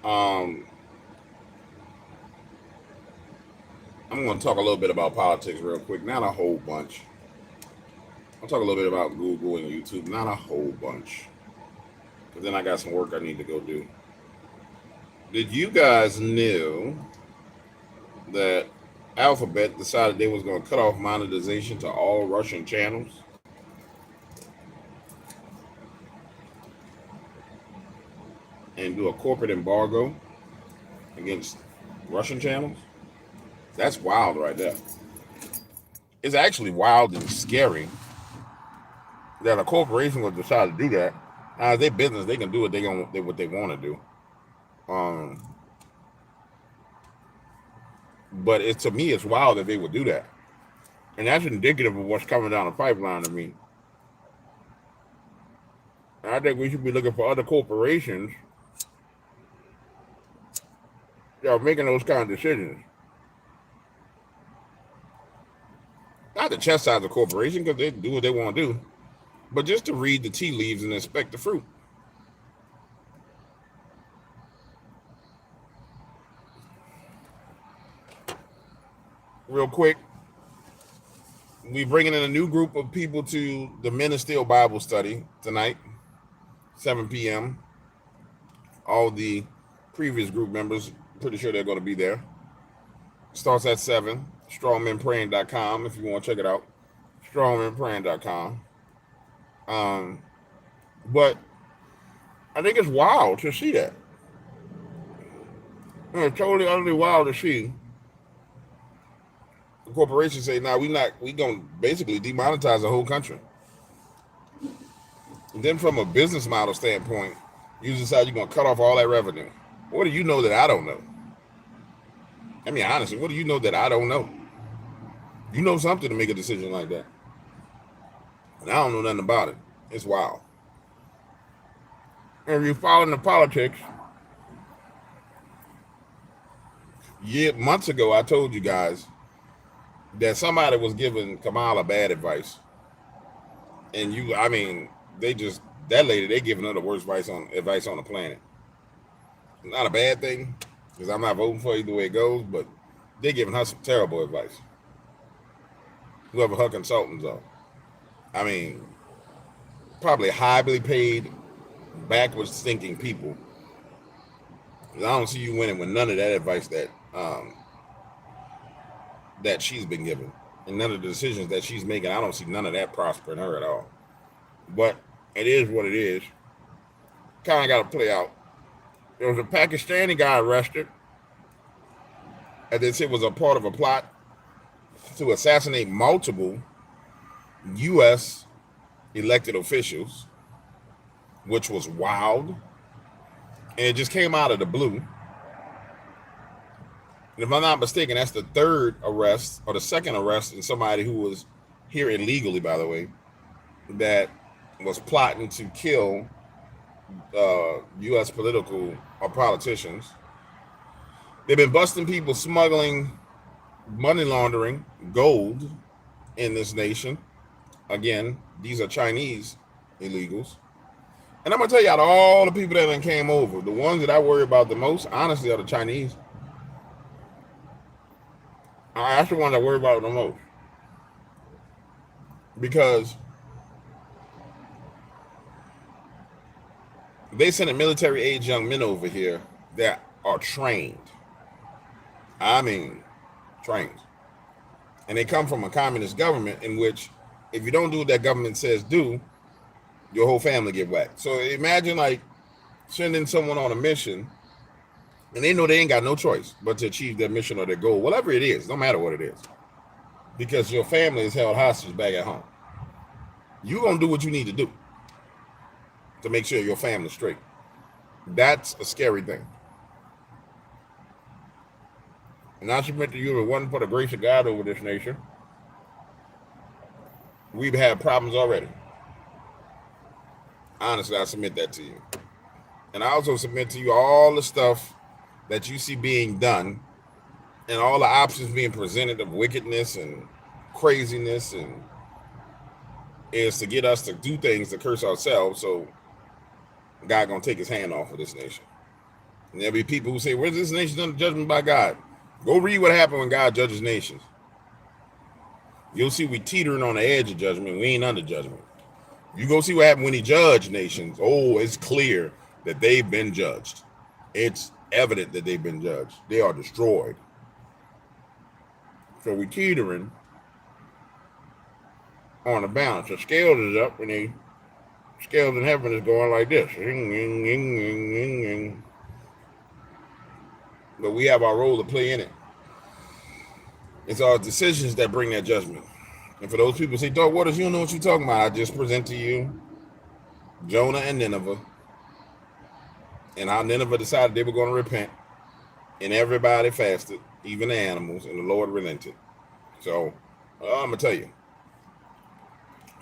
Um, I'm going to talk a little bit about politics real quick, not a whole bunch. I'll talk a little bit about Google and YouTube, not a whole bunch. Because then I got some work I need to go do. Did you guys know that Alphabet decided they was going to cut off monetization to all Russian channels and do a corporate embargo against Russian channels? That's wild right there. It's actually wild and scary that a corporation would decide to do that. Now, it's their business; they can do what they want to do. Um, but it to me, it's wild that they would do that, and that's indicative of what's coming down the pipeline to me. And I think we should be looking for other corporations that are making those kind of decisions. Not to chastise the corporation because they do what they want to do, but just to read the tea leaves and inspect the fruit. Real quick, we bringing in a new group of people to the Men of Steel Bible study tonight, 7 p.m. All the previous group members, pretty sure they're going to be there. Starts at 7. Strongmenpraying.com if you want to check it out. Strongmenpraying.com. But I think it's wild to see that. It's totally utterly wild to see the corporation say, "Now we gonna basically demonetize the whole country." And then from a business model standpoint, you decide you're gonna cut off all that revenue. What do you know that I don't know? I mean, honestly, what do you know that I don't know? You know something to make a decision like that. And I don't know nothing about it. It's wild. And if you're following the politics, months ago I told you guys that somebody was giving Kamala bad advice. And I mean, that lady, they giving her the worst advice on the planet. Not a bad thing, because I'm not voting for either way it goes, but they're giving her some terrible advice. Whoever her consultants are. I mean, probably highly paid, backwards thinking people. I don't see you winning with none of that advice that she's been given. And none of the decisions that she's making, I don't see none of that prospering her at all. But it is what it is. Kind of got to play out. There was a Pakistani guy arrested, and they said was a part of a plot to assassinate multiple U.S. elected officials, which was wild. And it just came out of the blue. And if I'm not mistaken, that's the third arrest or the second arrest in somebody who was here illegally, by the way, that was plotting to kill U.S. political or politicians. They've been busting people smuggling, money laundering, gold in this nation. Again, these are Chinese illegals. And I'm going to tell you, out of all the people that then came over, the ones that I worry about the most, honestly, are the Chinese. That's the ones I worry about the most. Because they sent military age young men over here that are trained. I mean, trained. And they come from a communist government in which if you don't do what that government says do, your whole family get whacked. So imagine like sending someone on a mission and they know they ain't got no choice but to achieve their mission or their goal, whatever it is, no matter what it is. Because your family is held hostage back at home. You're going to do what you need to do to make sure your family's straight. That's a scary thing. And I submit to you, if it wasn't for the grace of God over this nation, we've had problems already. Honestly, I submit that to you. And I also submit to you all the stuff that you see being done and all the options being presented of wickedness and craziness and is to get us to do things to curse ourselves so God gonna take his hand off of this nation. And there'll be people who say, where's this nation under judgment by God? Go read what happened when God judges nations. You'll see we teetering on the edge of judgment. We ain't under judgment. You go see what happened when he judged nations. Oh, it's clear that they've been judged. It's evident that they've been judged. They are destroyed. So we teetering on the balance. The scales is up, and the scales in heaven is going like this. But we have our role to play in it. It's our decisions that bring that judgment. And for those people who say, Dog Waters, you don't know what you're talking about. I just present to you Jonah and Nineveh, and how Nineveh decided they were going to repent, and everybody fasted, even the animals, and the Lord relented. So I'm going to tell you,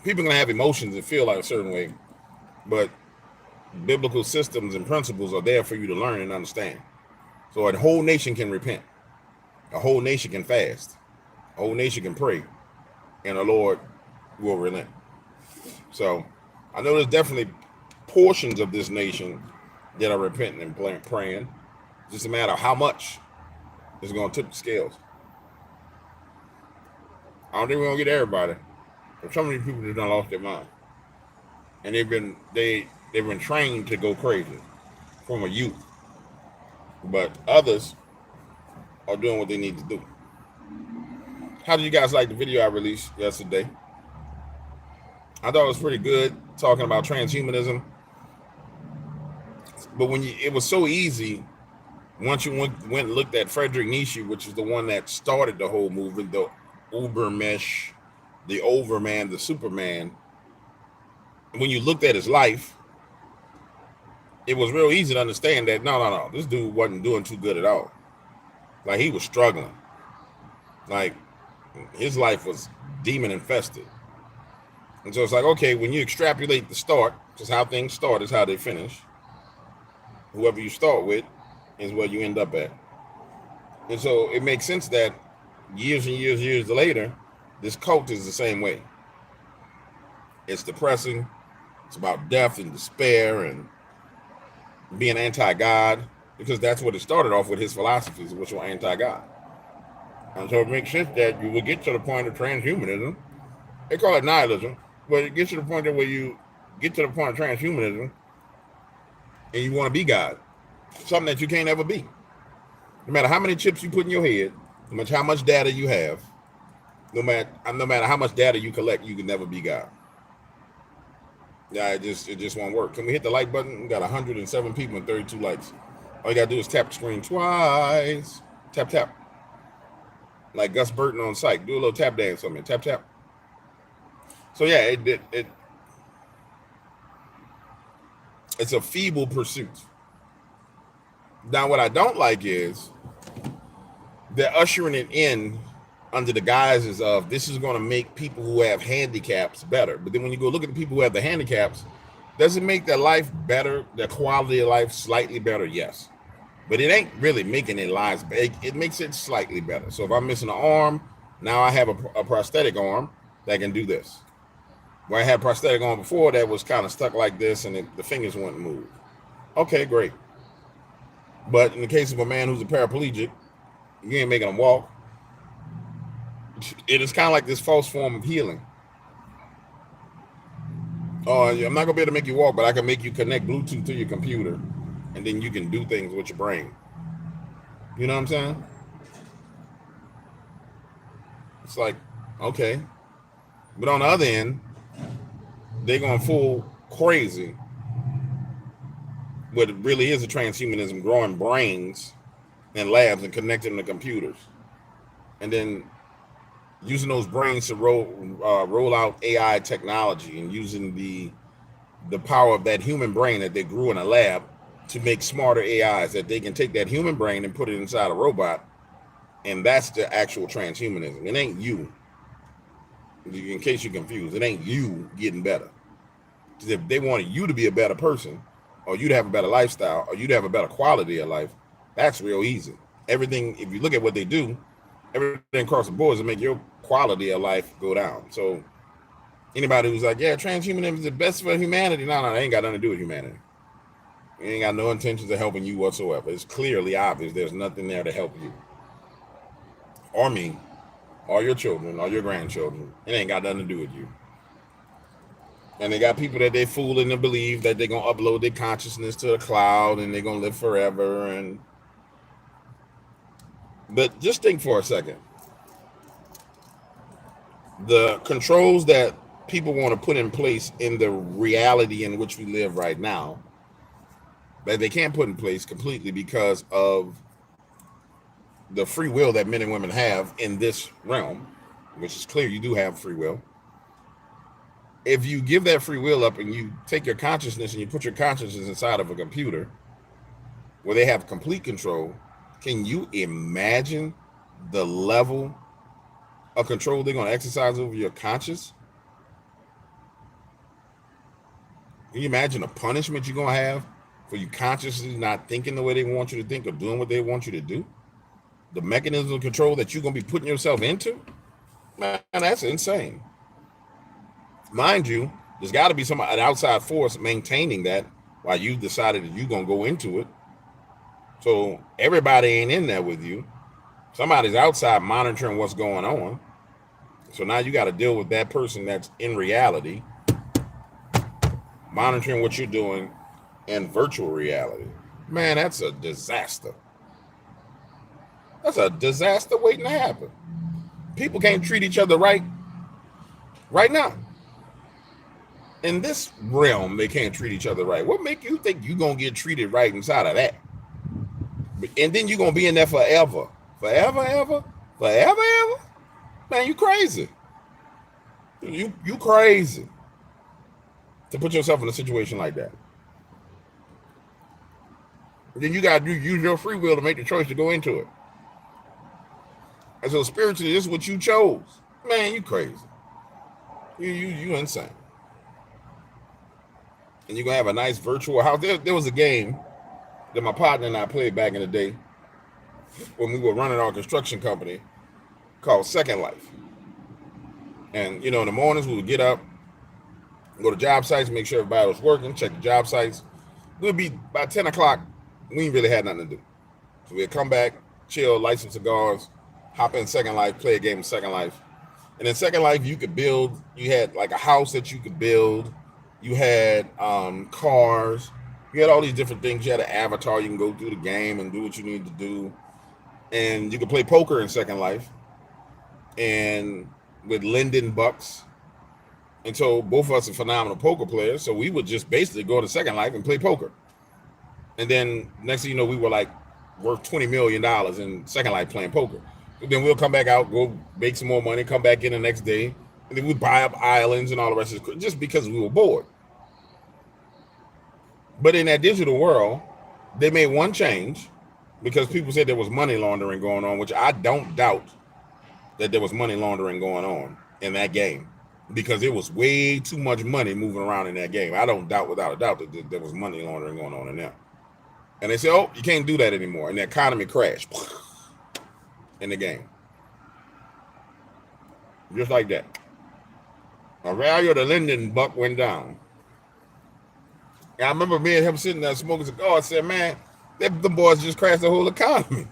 people are going to have emotions and feel like a certain way, but biblical systems and principles are there for you to learn and understand. So a whole nation can repent. A whole nation can fast. A whole nation can pray. And the Lord will relent. So I know there's definitely portions of this nation that are repenting and praying. It's just a matter of how much is going to tip the scales. I don't think we're going to get everybody. But some of these people just done lost their mind. And they've been trained to go crazy from a youth. But others are doing what they need to do. How did you guys like the video I released yesterday? I thought it was pretty good, talking about transhumanism. But it was so easy once you went and looked at Friedrich Nietzsche, which is the one that started the whole movement, the Ubermensch, the Overman, the Superman. When you looked at his life, it was real easy to understand that no, this dude wasn't doing too good at all. Like, he was struggling. Like, his life was demon infested. And so it's like, okay, when you extrapolate the start, just how things start is how they finish. Whoever you start with is where you end up at. And so it makes sense that years and years later, this cult is the same way. It's depressing. It's about death and despair and being anti-God, because that's what it started off with, his philosophies, which were anti-God. And so it makes sense that you will get to the point of transhumanism. They call it nihilism, but it gets to the point that where you get to the point of transhumanism and you want to be God, something that you can't ever be. No matter how many chips you put in your head, no matter how much data you have, no matter how much data you collect, you can never be God. Yeah, it just won't work. Can we hit the like button? We got 107 people and 32 likes. All you gotta do is tap the screen twice. Tap, tap. Like Gus Burton on Psych. Do a little tap dance on me. Tap, tap. So yeah, it's a feeble pursuit. Now, what I don't like is they're ushering it in under the guises of this is going to make people who have handicaps better. But then when you go look at the people who have the handicaps, does it make their life better, their quality of life slightly better? Yes. But it ain't really making their lives better. It makes it slightly better. So if I'm missing an arm, now I have a prosthetic arm that can do this. Where I had a prosthetic arm before that was kind of stuck like this and the fingers wouldn't move. Okay, great. But in the case of a man who's a paraplegic, you ain't making him walk. It is kind of like this false form of healing. Oh, I'm not gonna be able to make you walk, but I can make you connect Bluetooth to your computer, and then you can do things with your brain. You know what I'm saying? It's like, okay. But on the other end, they're going full crazy. What it really is a transhumanism, growing brains in labs and connecting them to computers. And then using those brains to roll out AI technology and using the power of that human brain that they grew in a lab to make smarter AIs that they can take that human brain and put it inside a robot. And that's the actual transhumanism. It ain't you. In case you're confused, it ain't you getting better. Because if they wanted you to be a better person, or you to have a better lifestyle, or you to have a better quality of life, that's real easy. Everything, if you look at what they do, everything across the board is to make your quality of life go down. So anybody who's like, yeah, transhumanism is the best for humanity, no, that ain't got nothing to do with humanity. It ain't got no intentions of helping you whatsoever. It's clearly obvious there's nothing there to help you. Or me. Or your children. Or your grandchildren. It ain't got nothing to do with you. And they got people that they fooling to believe that they're going to upload their consciousness to the cloud and they're going to live forever. But just think for a second. The controls that people want to put in place in the reality in which we live right now, that they can't put in place completely because of the free will that men and women have in this realm, which is clear you do have free will. If you give that free will up and you take your consciousness and you put your consciousness inside of a computer where they have complete control, can you imagine the level of control they're going to exercise over your conscious? Can you imagine the punishment you're going to have for you consciously not thinking the way they want you to think or doing what they want you to do? The mechanism of control that you're going to be putting yourself into? Man, that's insane. Mind you, there's got to be an outside force maintaining that while you decided that you're going to go into it. So everybody ain't in there with you. Somebody's outside monitoring what's going on. So now you got to deal with that person that's in reality, monitoring what you're doing in virtual reality. Man, that's a disaster. That's a disaster waiting to happen. People can't treat each other right now. In this realm, they can't treat each other right. What make you think you're going to get treated right inside of that? And then you're going to be in there forever. Forever, ever? Forever, ever? Man, you crazy. You crazy to put yourself in a situation like that. Then you got to use your free will to make the choice to go into it. And so spiritually, this is what you chose. Man, you crazy. You insane. And you're going to have a nice virtual house. There was a game that my partner and I played back in the day when we were running our construction company called Second Life. And, in the mornings we would get up, go to job sites, make sure everybody was working, check the job sites. It would be by 10 o'clock, we ain't really had nothing to do. So we'd come back, chill, light some cigars, hop in Second Life, play a game of Second Life. And in Second Life, you could build, you had like a house that you could build. You had cars. You had all these different things. You had an avatar. You can go through the game and do what you need to do. And you could play poker in Second Life. And with Lyndon Bucks. And so both of us are phenomenal poker players. So we would just basically go to Second Life and play poker. And then next thing you know, we were like worth $20 million in Second Life playing poker. And then we'll come back out, go make some more money, come back in the next day. And then we'd buy up islands and all the rest of it just because we were bored. But in that digital world, they made one change because people said there was money laundering going on, which I don't doubt that there was money laundering going on in that game because it was way too much money moving around in that game. I don't doubt without a doubt that there was money laundering going on in there. And they said, oh, you can't do that anymore. And the economy crashed in the game. Just like that. The value of the Linden buck went down. And I remember me and him sitting there smoking cigars. I said, man, the boys just crashed the whole economy.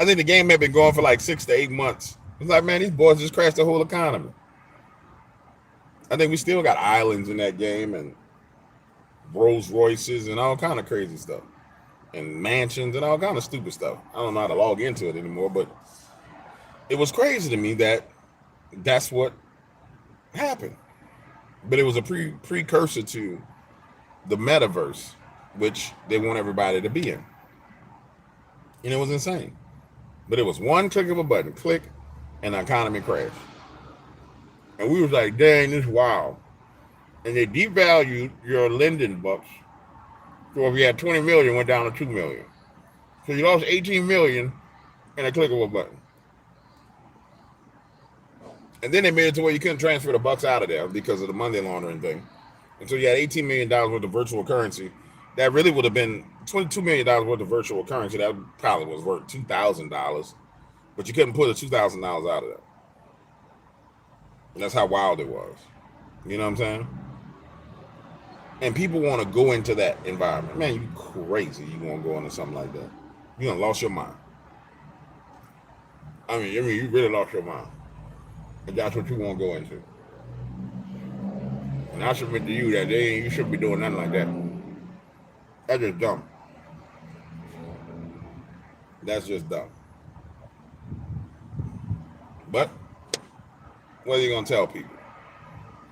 I think the game had been going for like 6 to 8 months. It's like, man, these boys just crashed the whole economy. I think we still got islands in that game and Rolls Royces and all kind of crazy stuff. And mansions and all kind of stupid stuff. I don't know how to log into it anymore, but it was crazy to me that that's what happened. But it was a precursor to the Metaverse, which they want everybody to be in. And it was insane. But it was one click of a button, click, and the economy crashed. And we was like, dang, this is wild. And they devalued your Linden bucks. So if you had 20 million, it went down to 2 million. So you lost 18 million in a click of a button. And then they made it to where you couldn't transfer the bucks out of there because of the money laundering thing. And so you had $18 million worth of virtual currency. That really would have been $22 million worth of virtual currency. That probably was worth $2,000. But you couldn't put the $2,000 out of that. And that's how wild it was. You know what I'm saying? And people want to go into that environment. Man, you crazy. You want to go into something like that. You done lost your mind. I mean, you really lost your mind. And that's what you want to go into. And I submit to you that you shouldn't be doing nothing like that. That's just dumb. That's just dumb. But what are you going to tell people?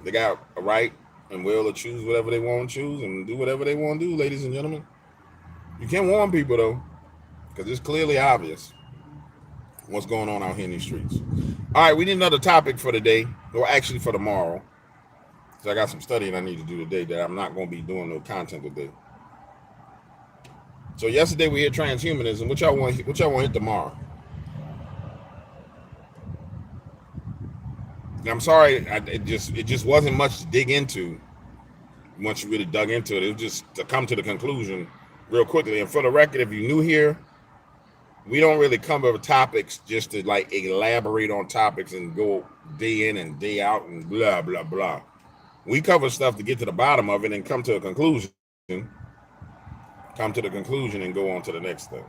They got a right and will to choose whatever they want to choose and do whatever they want to do, ladies and gentlemen. You can't warn people, though, because it's clearly obvious what's going on out here in these streets. All right, we need another topic for today, or actually for tomorrow. So I got some studying I need to do today that I'm not going to be doing no content today. So yesterday we hit transhumanism. What y'all want to hit tomorrow? And I'm sorry, it just wasn't much to dig into. Once you really dug into it, it was just to come to the conclusion real quickly. And for the record, if you're new here, we don't really cover topics just to like elaborate on topics and go day in and day out and blah blah blah. We cover stuff to get to the bottom of it and come to a conclusion. Come to the conclusion and go on to the next thing.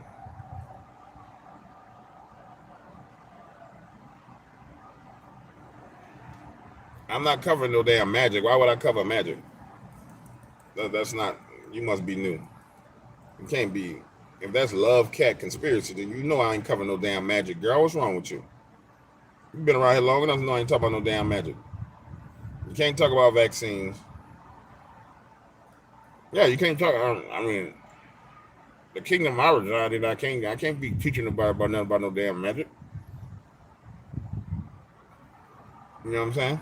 I'm not covering no damn magic. Why would I cover magic? That's not, you must be new. You can't be, if that's love cat conspiracy, then you know I ain't covering no damn magic. Girl, what's wrong with you? You've been around here long enough to know I ain't talking about no damn magic. You can't talk about vaccines. Yeah, you can't talk, I mean, the kingdom I reside in, I can't be teaching nobody about nothing about no damn magic. You know what I'm saying?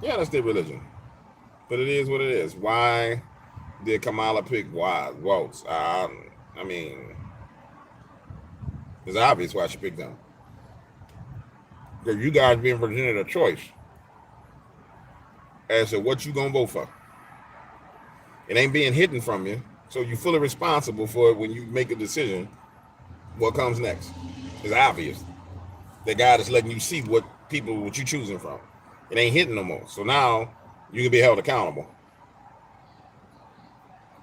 Yeah, that's their religion. But it is what it is. Why did Kamala pick votes? I mean, it's obvious why she picked them. Because you guys being presented a choice as to what you gonna vote for. It ain't being hidden from you, so you're fully responsible for it when you make a decision. What comes next? It's obvious. That God is letting you see what you're choosing from. It ain't hidden no more. So now you can be held accountable.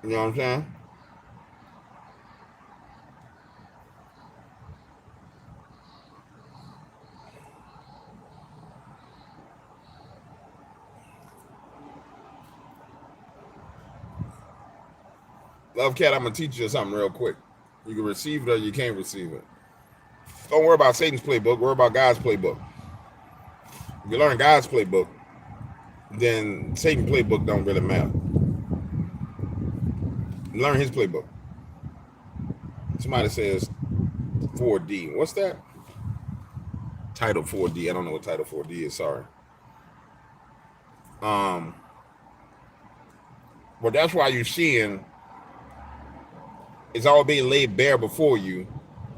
You know what I'm saying? Love Cat, I'm going to teach you something real quick. You can receive it or you can't receive it. Don't worry about Satan's playbook. Worry about God's playbook. If you learn God's playbook, then Satan's playbook don't really matter. Learn his playbook. Somebody says 4D. What's that? Title 4D. I don't know what Title 4D is. Sorry. But that's why you're seeing it's all being laid bare before you.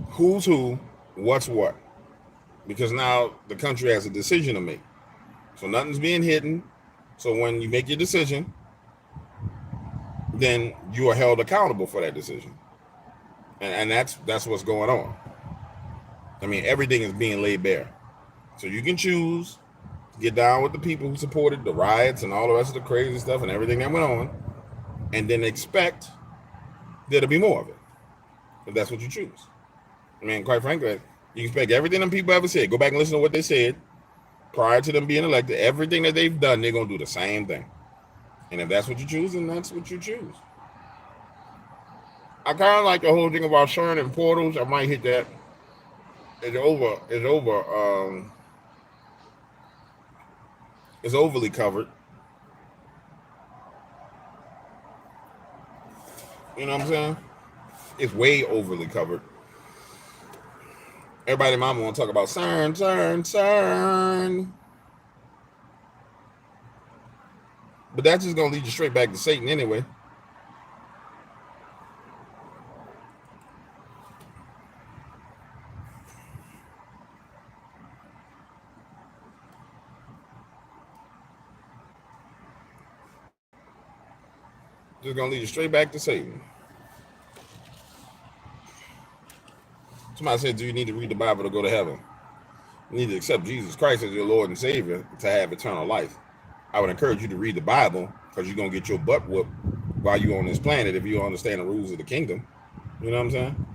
Who's who, what's what. Because now the country has a decision to make. So nothing's being hidden. So when you make your decision, then you are held accountable for that decision. And that's what's going on. I mean, everything is being laid bare. So you can choose to get down with the people who supported the riots and all the rest of the crazy stuff and everything that went on, and then expect there to be more of it. If that's what you choose. I mean, quite frankly, you expect everything them people ever said. Go back and listen to what they said prior to them being elected. Everything that they've done, they're going to do the same thing. And if that's what you choose, then that's what you choose. I kind of like the whole thing about CERN and portals. I might hit that. It's overly covered. You know what I'm saying? It's way overly covered. Everybody mama want to talk about CERN. But that's just going to lead you straight back to Satan anyway. Just going to lead you straight back to Satan. Somebody said, do you need to read the Bible to go to heaven? You need to accept Jesus Christ as your Lord and Savior to have eternal life. I would encourage you to read the Bible, because you're gonna get your butt whooped while you're on this planet if you don't understand the rules of the kingdom. You know what I'm saying?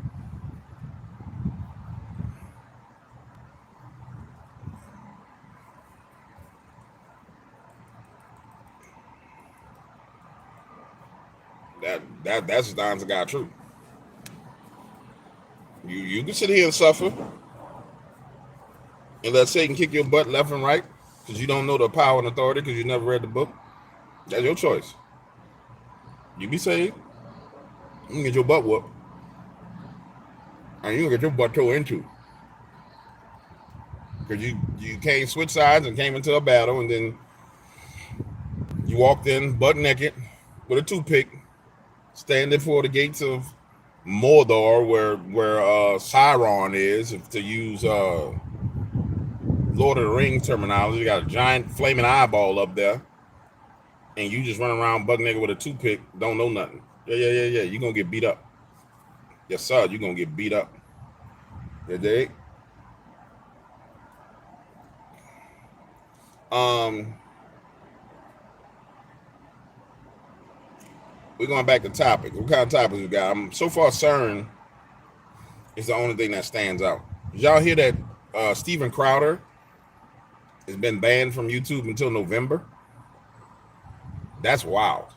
That's the honest to God truth. You can sit here and suffer and let Satan kick your butt left and right because you don't know the power and authority because you never read the book. That's your choice. You be saved, you can get your butt whooped, and you can get your butt tore into because you came switch sides and came into a battle, and then you walked in butt naked with a toothpick, standing for the gates of Mordor, where Sauron is, to use Lord of the Rings terminology. You got a giant flaming eyeball up there, and you just run around butt naked with a toothpick, don't know nothing. Yeah. You're gonna get beat up. Yes, sir. You're gonna get beat up. You dig? We're going back to topic. What kind of topics we got? So far, CERN is the only thing that stands out. Did y'all hear that Steven Crowder has been banned from YouTube until November? That's wild.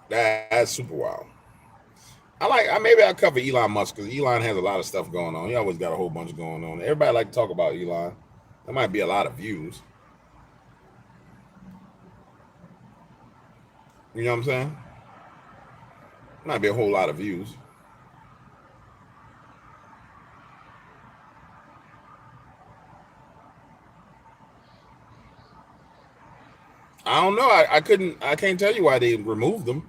That's super wild. Maybe I'll cover Elon Musk because Elon has a lot of stuff going on. He always got a whole bunch going on. Everybody like to talk about Elon. There might be a lot of views. You know what I'm saying? Might be a whole lot of views. I don't know. I can't tell you why they removed them.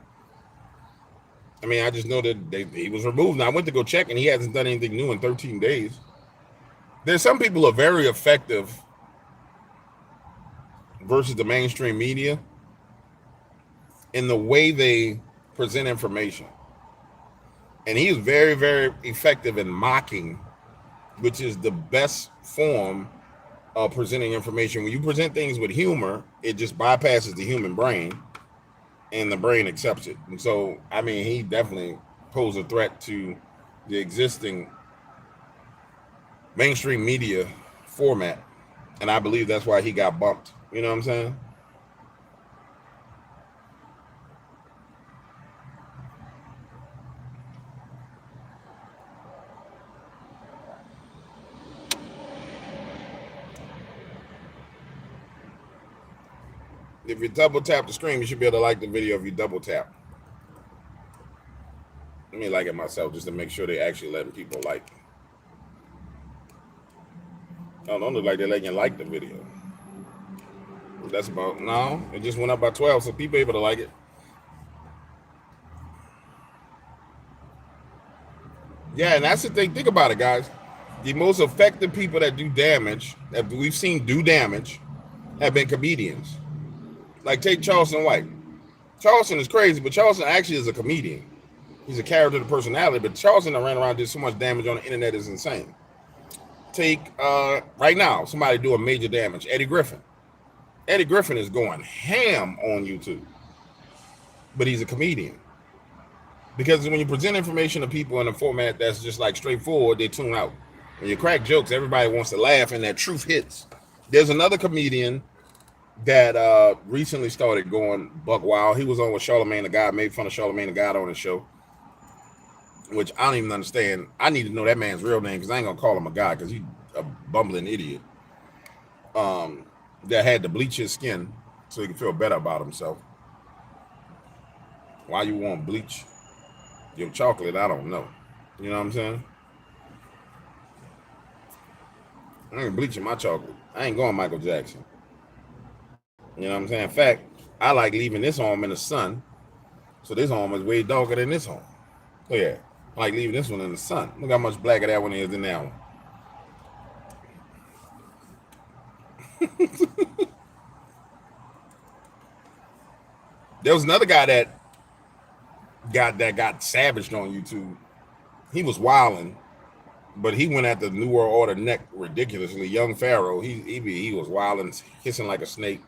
I mean, I just know that he was removed. And I went to go check, and he hasn't done anything new in 13 days. There's some people who are very effective versus the mainstream media in the way they present information. And he is very, very effective in mocking, which is the best form of presenting information. When you present things with humor, it just bypasses the human brain, and the brain accepts it. And so, I mean, he definitely posed a threat to the existing mainstream media format. And I believe that's why he got bumped. You know what I'm saying? If you double tap the screen, you should be able to like the video if you double tap. Let me like it myself just to make sure they actually letting people like. Oh, don't look like they're letting you like the video. That's about, no, it just went up by 12, so people able to like it. Yeah, and that's the thing. Think about it, guys. The most effective people that do damage, that we've seen do damage, have been comedians. Like, take Charleston White. Charleston is crazy, but Charleston actually is a comedian. He's a character, the personality, but Charleston that ran around did so much damage on the internet is insane. Take, right now, somebody doing major damage, Eddie Griffin. Eddie Griffin is going ham on YouTube, but he's a comedian. Because when you present information to people in a format that's just like straightforward, they tune out. When you crack jokes, everybody wants to laugh, and that truth hits. There's another comedian that recently started going buck wild. He was on with Charlamagne the God, made fun of Charlamagne the God on his show, which I don't even understand. I need to know that man's real name because I ain't gonna call him a god because he's a bumbling idiot. That had to bleach his skin so he can feel better about himself. Why you want bleach your chocolate? I don't know. You know what I'm saying? I ain't bleaching my chocolate. I ain't going Michael Jackson. You know what I'm saying? In fact, I like leaving this home in the sun. So this home is way darker than this home. Oh yeah. I like leaving this one in the sun. Look how much blacker that one is than that one. There was another guy that got savaged on YouTube. He was wilding but he went at the New World Order neck ridiculously. Young Pharaoh, he was wild and hissing like a snake,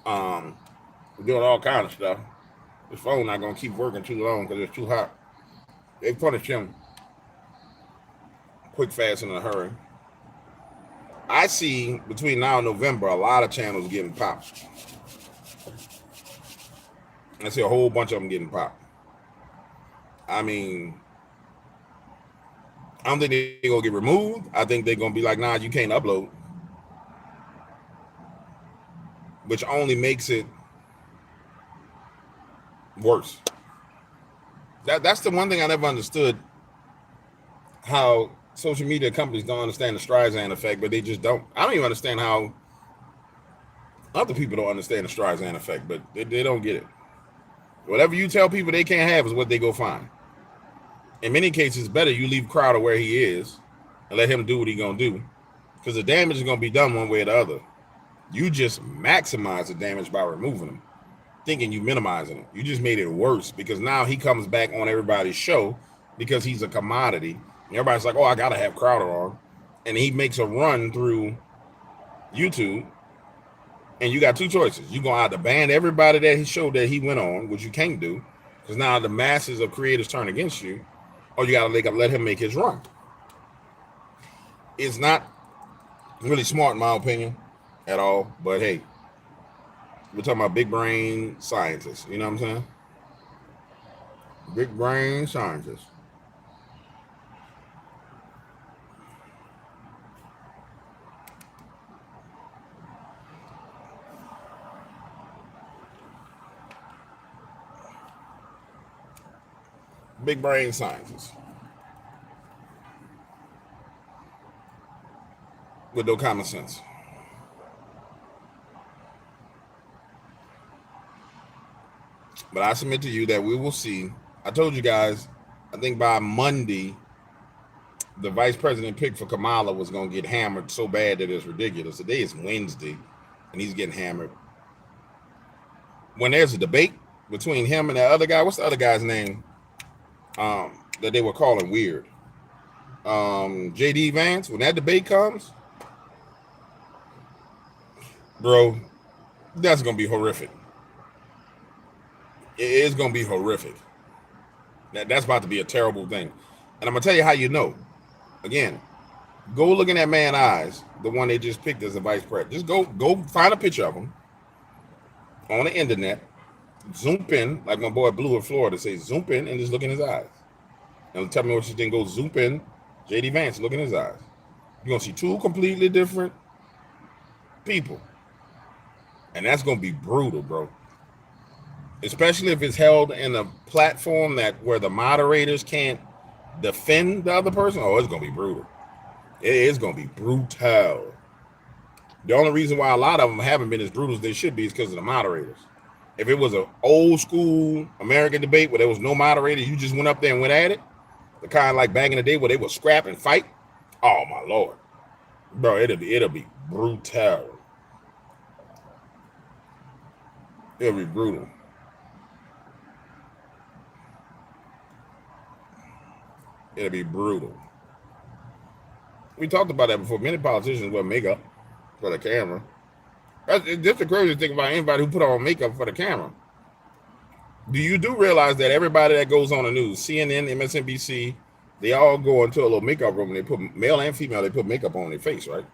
doing all kind of stuff. His phone not gonna keep working too long because it's too hot. They punished him quick, fast, and in a hurry. I see between now and November a lot of channels getting popped. I see a whole bunch of them getting popped. I mean, I don't think they're gonna get removed. I think they're gonna be like, nah, you can't upload, which only makes it worse. That's the one thing I never understood, how social media companies don't understand the Streisand effect, but they just don't. I don't even understand how other people don't understand the Streisand effect, but they don't get it. Whatever you tell people they can't have is what they go find. In many cases, it's better you leave Crowder where he is and let him do what he's going to do, because the damage is going to be done one way or the other. You just maximize the damage by removing him, thinking you minimizing it. You just made it worse, because now he comes back on everybody's show because he's a commodity. And everybody's like, oh, I got to have Crowder on. And he makes a run through YouTube. And you got two choices. You're going to either ban everybody that he showed that he went on, which you can't do, because now the masses of creators turn against you, or you got to let him make his run. It's not really smart, in my opinion, at all. But hey, we're talking about big brain scientists. You know what I'm saying? Big brain scientists. Big brain scientists with no common sense. But I submit to you that we will see. I told you guys, I think by Monday, the vice president pick for Kamala was going to get hammered so bad that it's ridiculous. Today is Wednesday, and he's getting hammered. When there's a debate between him and that other guy, what's the other guy's name? That they were calling weird. JD Vance, when that debate comes, bro, that's going to be horrific. It is going to be horrific. That's about to be a terrible thing. And I'm going to tell you how you know. Again, go look in that man's eyes, the one they just picked as the vice president. Just go find a picture of him on the internet, zoom in, like my boy Blue in Florida says, zoom in and just look in his eyes. And tell me what you think. Go zoom in, JD Vance, look in his eyes. You're going to see two completely different people. And that's going to be brutal, bro. Especially if it's held in a platform where the moderators can't defend the other person. Oh, it's going to be brutal. It is going to be brutal. The only reason why a lot of them haven't been as brutal as they should be is because of the moderators. If it was an old school American debate where there was no moderator, you just went up there and went at it, the kind like back in the day where they would scrap and fight. Oh my Lord, bro, it'll be brutal. It'll be brutal. It'll be brutal. We talked about that before. Many politicians wear makeup for the camera. That's the crazy thing about anybody who put on makeup for the camera. Do you realize that everybody that goes on the news, CNN, MSNBC, they all go into a little makeup room and they put, male and female, they put makeup on their face, right?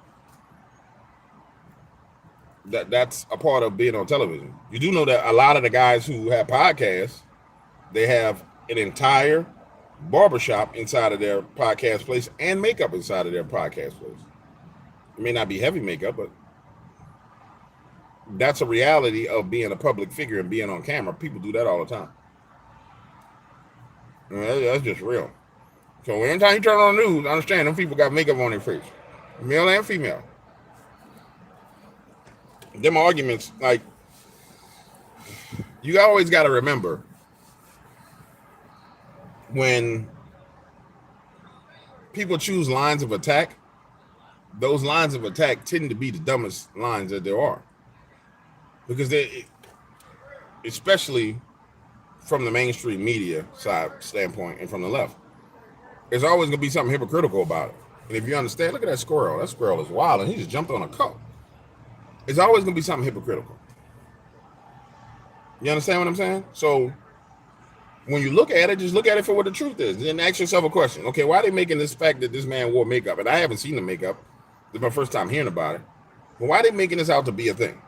That's a part of being on television. You do know that a lot of the guys who have podcasts, they have an entire barbershop inside of their podcast place and makeup inside of their podcast place. It may not be heavy makeup, but that's a reality of being a public figure and being on camera. People do that all the time. That's just real. So anytime you turn on the news, understand them people got makeup on their face, male and female. Them arguments, like, you always got to remember when people choose lines of attack, those lines of attack tend to be the dumbest lines that there are. Because they, especially from the mainstream media side standpoint and from the left, There's always gonna be something hypocritical about it. And if you understand, look at that squirrel. That squirrel is wild, and he just jumped on a cup. It's always gonna be something hypocritical. You understand what I'm saying? So when you look at it, just look at it for what the truth is. Then ask yourself a question. Okay, why are they making this fact that this man wore makeup? And I haven't seen the makeup. This is my first time hearing about it. But why are they making this out to be a thing?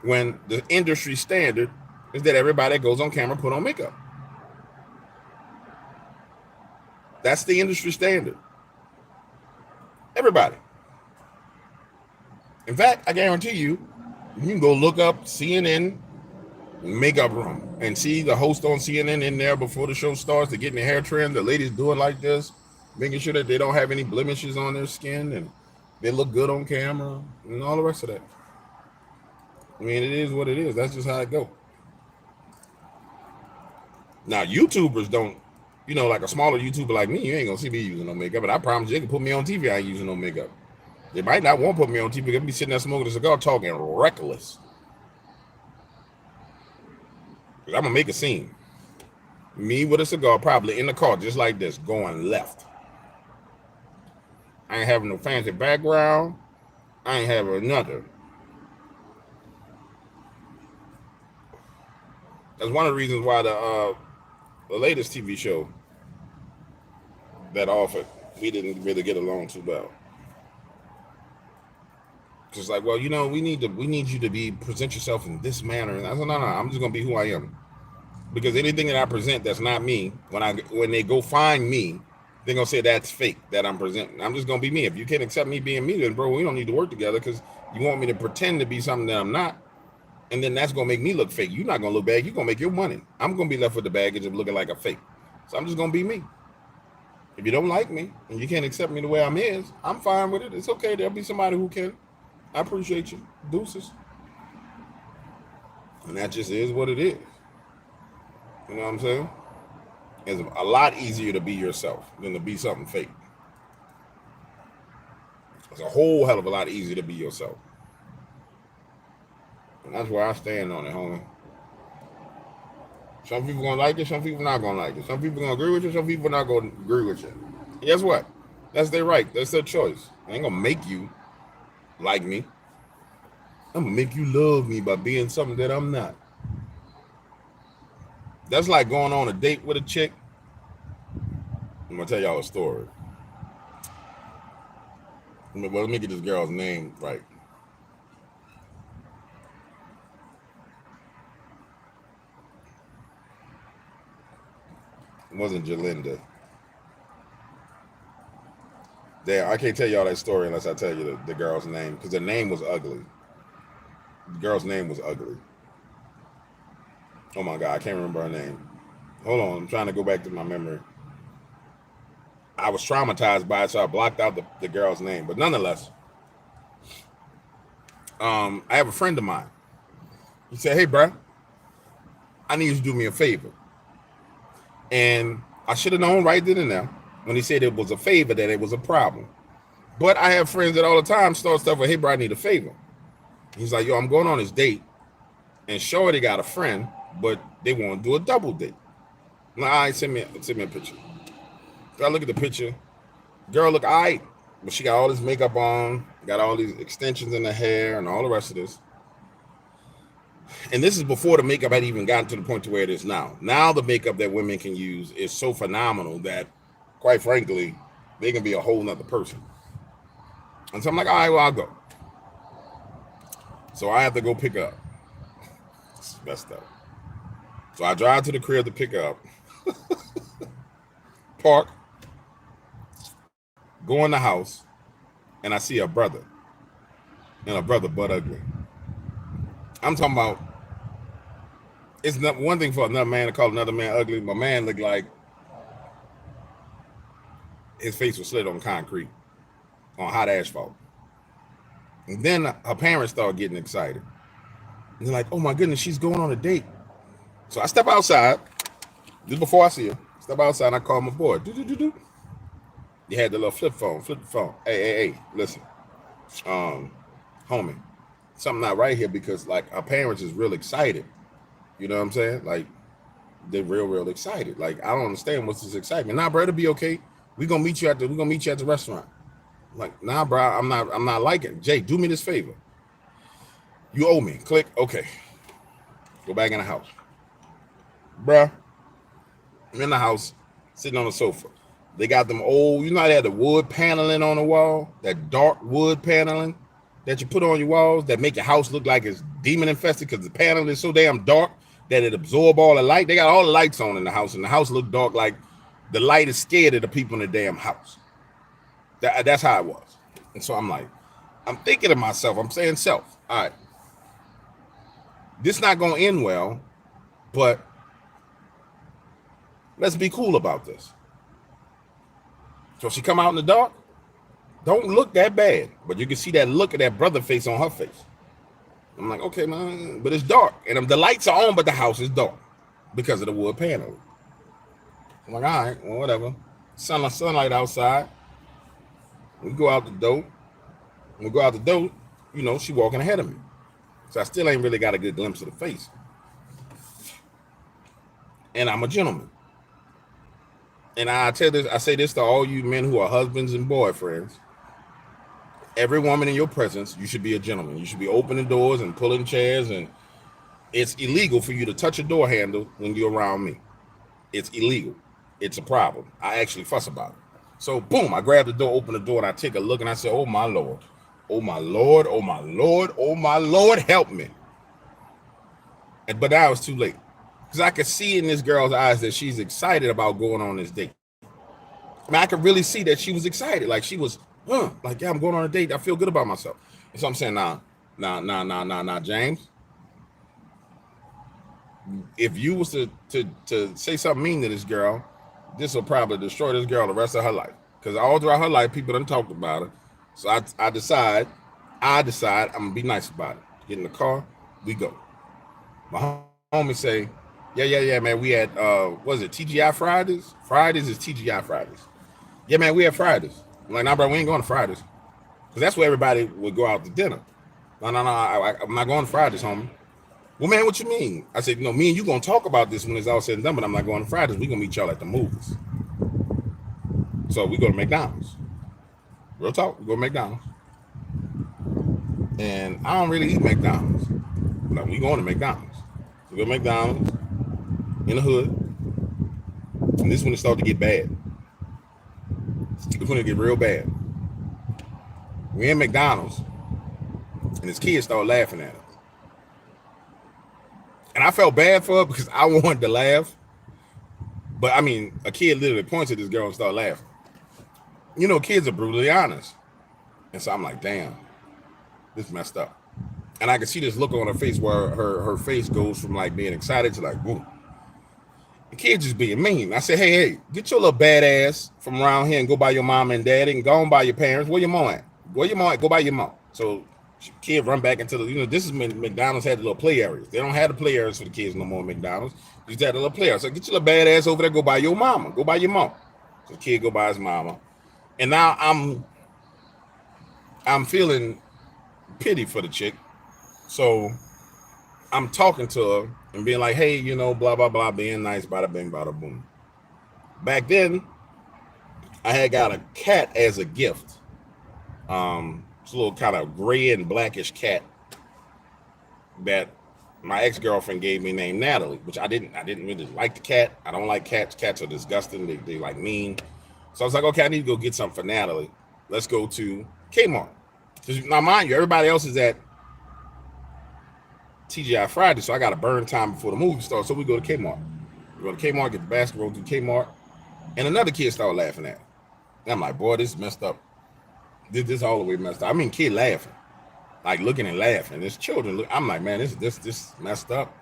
When the industry standard is that everybody that goes on camera put on makeup. That's the industry standard. Everybody. In fact, I guarantee you can go look up CNN makeup room and see the host on CNN in there before the show starts. They're getting their hair trimmed. The ladies doing like this, making sure that they don't have any blemishes on their skin and they look good on camera and all the rest of that. I mean, it is what it is. That's just how it goes. Now, YouTubers don't, like a smaller YouTuber like me, you ain't gonna see me using no makeup. But I promise you, they can put me on TV. I ain't using no makeup. They might not want to put me on TV. They'll be sitting there smoking a cigar, talking reckless. I'm gonna make a scene. Me with a cigar, probably in the car, just like this, going left. I ain't having no fancy background. I ain't having nothing. That's one of the reasons why the latest TV show that offered, we didn't really get along too well. Just like, well, we need you to present yourself in this manner. And I said, no, I'm just gonna be who I am. Because anything that I present that's not me, when they go find me, they're gonna say that's fake that I'm presenting. I'm just gonna be me. If you can't accept me being me, then bro, we don't need to work together because you want me to pretend to be something that I'm not. And then that's gonna make me look fake. You're not gonna look bad, you're gonna make your money. I'm gonna be left with the baggage of looking like a fake. So I'm just gonna be me. If you don't like me and you can't accept me the way I'm I'm fine with it. It's okay. There'll be somebody who can. I appreciate you. Deuces. And that just is what it is. You know what I'm saying? It's a lot easier to be yourself than to be something fake. It's a whole hell of a lot easier to be yourself. And that's where I stand on it, homie. Some people gonna like it, some people not gonna like it. Some people gonna agree with you, some people not gonna agree with you. And guess what? That's their right. That's their choice. I ain't gonna make you like me. I'm gonna make you love me by being something that I'm not. That's like going on a date with a chick. I'm gonna tell y'all a story. Well, let me get this girl's name right. It wasn't Jalinda. Damn, I can't tell y'all that story unless I tell you the girl's name, because the name was ugly. The girl's name was ugly. Oh my God, I can't remember her name. Hold on, I'm trying to go back to my memory. I was traumatized by it, so I blocked out the girl's name. But nonetheless, I have a friend of mine. He said, hey, bro, I need you to do me a favor. And I should have known right then and there when he said it was a favor that it was a problem. But I have friends that all the time start stuff with, hey, bro, I need a favor. He's like, yo, I'm going on this date. And Shorty got a friend, but they want to do a double date. Now, all right, send me a picture. So I look at the picture. Girl look all right, but she got all this makeup on, got all these extensions in her hair and all the rest of this. And this is before the makeup had even gotten to the point to where it is now. Now the makeup that women can use is so phenomenal that, quite frankly, they can be a whole nother person. And so I'm like, all right, well, I'll go. So I have to go pick her up. It's messed up. So I drive to the crib to pick her up. Park. Go in the house. And I see her brother. And her brother butt ugly. I'm talking about, it's not one thing for another man to call another man ugly. My man looked like his face was slid on concrete, on hot asphalt. And then her parents started getting excited. And they're like, oh my goodness, she's going on a date. So I step outside, just before I see her, step outside and I call my boy. Do. You had the little flip the phone. Hey, listen. Homie, something not right here because like our parents is real excited. You know what I'm saying? Like, they're real excited. Like, I don't understand what's this excitement. Nah, bro, it'll be okay. We're gonna meet you at the restaurant. I'm like, nah, bro, I'm not liking it. Jay, do me this favor. You owe me. Click. Okay. Go back in the house. Bruh, I'm in the house, sitting on the sofa. They got them old, they had the wood paneling on the wall, that dark wood paneling that you put on your walls that make your house look like it's demon infested because the panel is so damn dark that it absorb all the light. They got all the lights on in the house, and the house look dark like the light is scared of the people in the damn house. That's how it was. And so I'm like, I'm thinking to myself, I'm saying self, all right, this not going to end well, but let's be cool about this. So she come out in the dark, don't look that bad, but you can see that look of that brother face on her face. I'm like, okay, man, but it's dark, and the lights are on, but the house is dark because of the wood panel. I'm like, all right, well, whatever. Sunlight outside. We go out the door. When we go out the door, she walking ahead of me. So I still ain't really got a good glimpse of the face. And I'm a gentleman. And I say this to all you men who are husbands and boyfriends. Every woman in your presence, you should be a gentleman. You should be opening doors and pulling chairs, and it's illegal for you to touch a door handle when you're around me. It's illegal. It's a problem. I actually fuss about it. So boom, I grab the door, open the door, and I take a look, and I say, oh my Lord, oh my Lord, oh my Lord, oh my Lord, help me. But now it's too late. Because I could see in this girl's eyes that she's excited about going on this date. I mean, I could really see that she was excited. Like she was, like, yeah, I'm going on a date. I feel good about myself. And so I'm saying, nah, James. If you was to say something mean to this girl, this will probably destroy this girl the rest of her life. Because all throughout her life, people done talked about her. So I decide I'm going to be nice about it. Get in the car, we go. My homie say, yeah, man, we had, what is it, TGI Fridays? Fridays is TGI Fridays. Yeah, man, we had Fridays. I'm like, nah, bro, we ain't going to Fridays. Because that's where everybody would go out to dinner. No, I'm not going to Fridays, homie. Well, man, what you mean? I said, me and you going to talk about this when it's all said and done, but I'm not going to Fridays. We going to meet y'all at the movies. So we go to McDonald's. Real talk, we go to McDonald's. And I don't really eat McDonald's. Like, we going to McDonald's. We go to McDonald's in the hood. And this is when it started to get bad. It's when it get real bad. We in McDonald's. And his kids started laughing at him. And I felt bad for her because I wanted to laugh. But I mean, a kid literally points at this girl and started laughing. Kids are brutally honest. And so I'm like, damn, this messed up. And I can see this look on her face where her face goes from like being excited to like, boom. The kid just being mean. I said, hey, get your little bad ass from around here and go by your mom and daddy and go on by your parents. Where your mom at? Where your mom at? Go by your mom. So kid run back into the, this is when McDonald's had the little play areas. They don't have the play areas for the kids no more in McDonald's. They just had the little play areas. So get your little bad ass over there, go by your mama. Go by your mom. So the kid go by his mama. And now I'm feeling pity for the chick. So I'm talking to her and being like, hey, blah, blah, blah, being nice, bada bing, bada boom. Back then, I had got a cat as a gift. It's a little kind of gray and blackish cat that my ex-girlfriend gave me named Natalie, which I didn't really like the cat. I don't like cats. Cats are disgusting. They like mean. So I was like, okay, I need to go get something for Natalie. Let's go to Kmart. Now, mind you, everybody else is at TGI Friday, so I got to burn time before the movie starts. So we go to Kmart. We go to Kmart, get the basketball to Kmart, and another kid started laughing at me. And I'm like, boy, this is messed up. This all the way messed up. I mean, kid laughing, like looking and laughing. There's children. Look, I'm like, man, this messed up.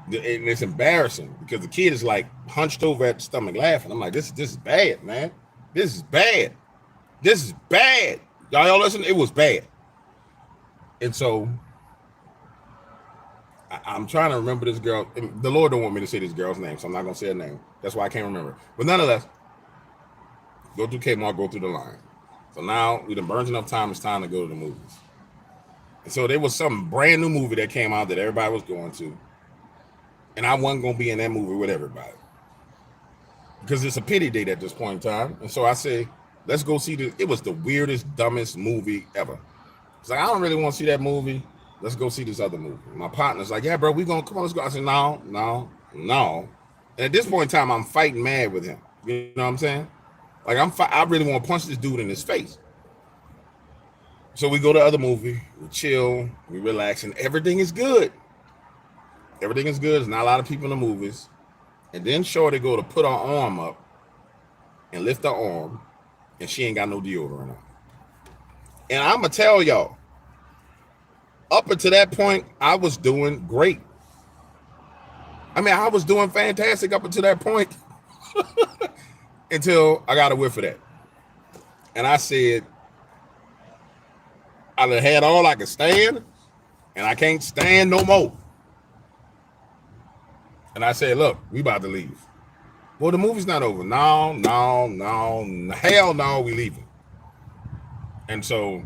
And it's embarrassing because the kid is like hunched over at the stomach laughing. I'm like, this is bad, man. This is bad. This is bad. Y'all listen, it was bad. And so I'm trying to remember this girl. The Lord don't want me to say this girl's name, so I'm not going to say her name. That's why I can't remember. But nonetheless, go through Kmart, go through the line. So now we done burned enough time. It's time to go to the movies. And so there was some brand new movie that came out that everybody was going to. And I wasn't going to be in that movie with everybody. Because it's a pity date at this point in time. And so I say, let's go see this. It was the weirdest, dumbest movie ever. It's like, I don't really want to see that movie. Let's go see this other movie. My partner's like, yeah, bro, come on, let's go. I said, no. And at this point in time, I'm fighting mad with him. You know what I'm saying? Like, I really want to punch this dude in his face. So we go to the other movie, we chill, we relax, and everything is good. Everything is good. There's not a lot of people in the movies. And then Shorty go to put her arm up and lift her arm, and she ain't got no deodorant on. And I'm going to tell y'all, up until that point, I was doing great. I mean, I was doing fantastic up until that point. Until I got a whiff of that. And I said, I done had all I could stand, and I can't stand no more. And I said, look, we about to leave. Well, the movie's not over. No, hell no, we leaving. And so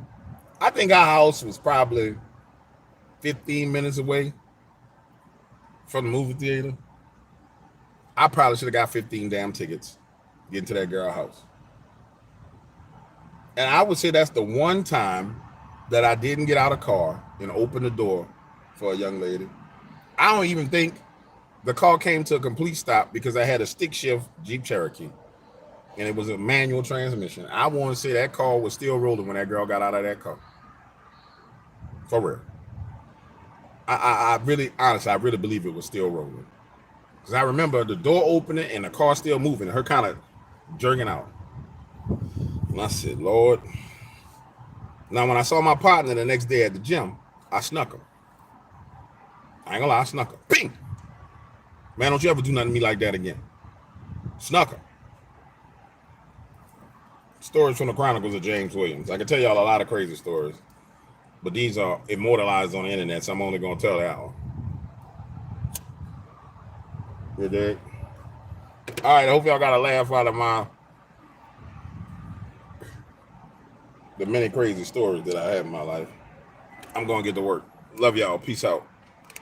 I think our house was probably 15 minutes away from the movie theater. I probably should have got 15 damn tickets getting to that girl's house. And I would say that's the one time that I didn't get out of the car and open the door for a young lady. I don't even think the car came to a complete stop because I had a stick shift Jeep Cherokee and it was a manual transmission. I want to say that car was still rolling when that girl got out of that car. For real. I really, honestly, I really believe it was still rolling. Because I remember the door opening and the car still moving, her kind of jerking out. And I said, Lord. Now, when I saw my partner the next day at the gym, I snuck him. I ain't gonna lie, I snuck him. Bing! Man, don't you ever do nothing to me like that again. Snuck him. Stories from the Chronicles of James Williams. I can tell y'all a lot of crazy stories, but these are immortalized on the internet, so I'm only gonna tell that one. You dig? All right, I hope y'all got a laugh out of the many crazy stories that I have in my life. I'm gonna get to work. Love y'all. Peace out.